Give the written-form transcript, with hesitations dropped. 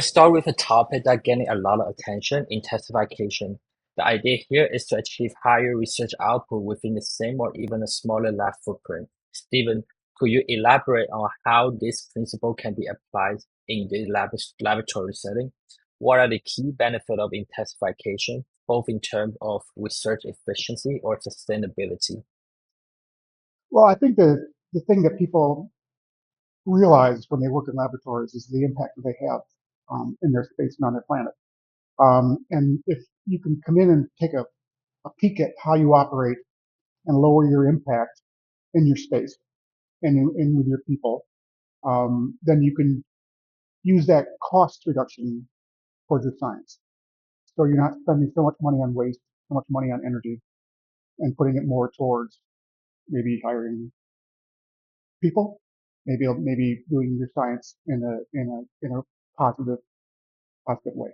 Start with a topic that getting a lot of attention: intensification. The idea here is to achieve higher research output within the same or even a smaller lab footprint. Stephen, could you elaborate on how this principle can be applied in the laboratory setting? What are the key benefits of intensification, both in terms of research efficiency or sustainability? Well, I think the thing that people realize when they work in laboratories is the impact that they have in their space and on their planet. And if you can come in and take a peek at how you operate and lower your impact in your space and with your people, then you can use that cost reduction towards your science. So you're not spending so much money on waste, so much money on energy, and putting it more towards maybe hiring people, maybe doing your science in a positive way.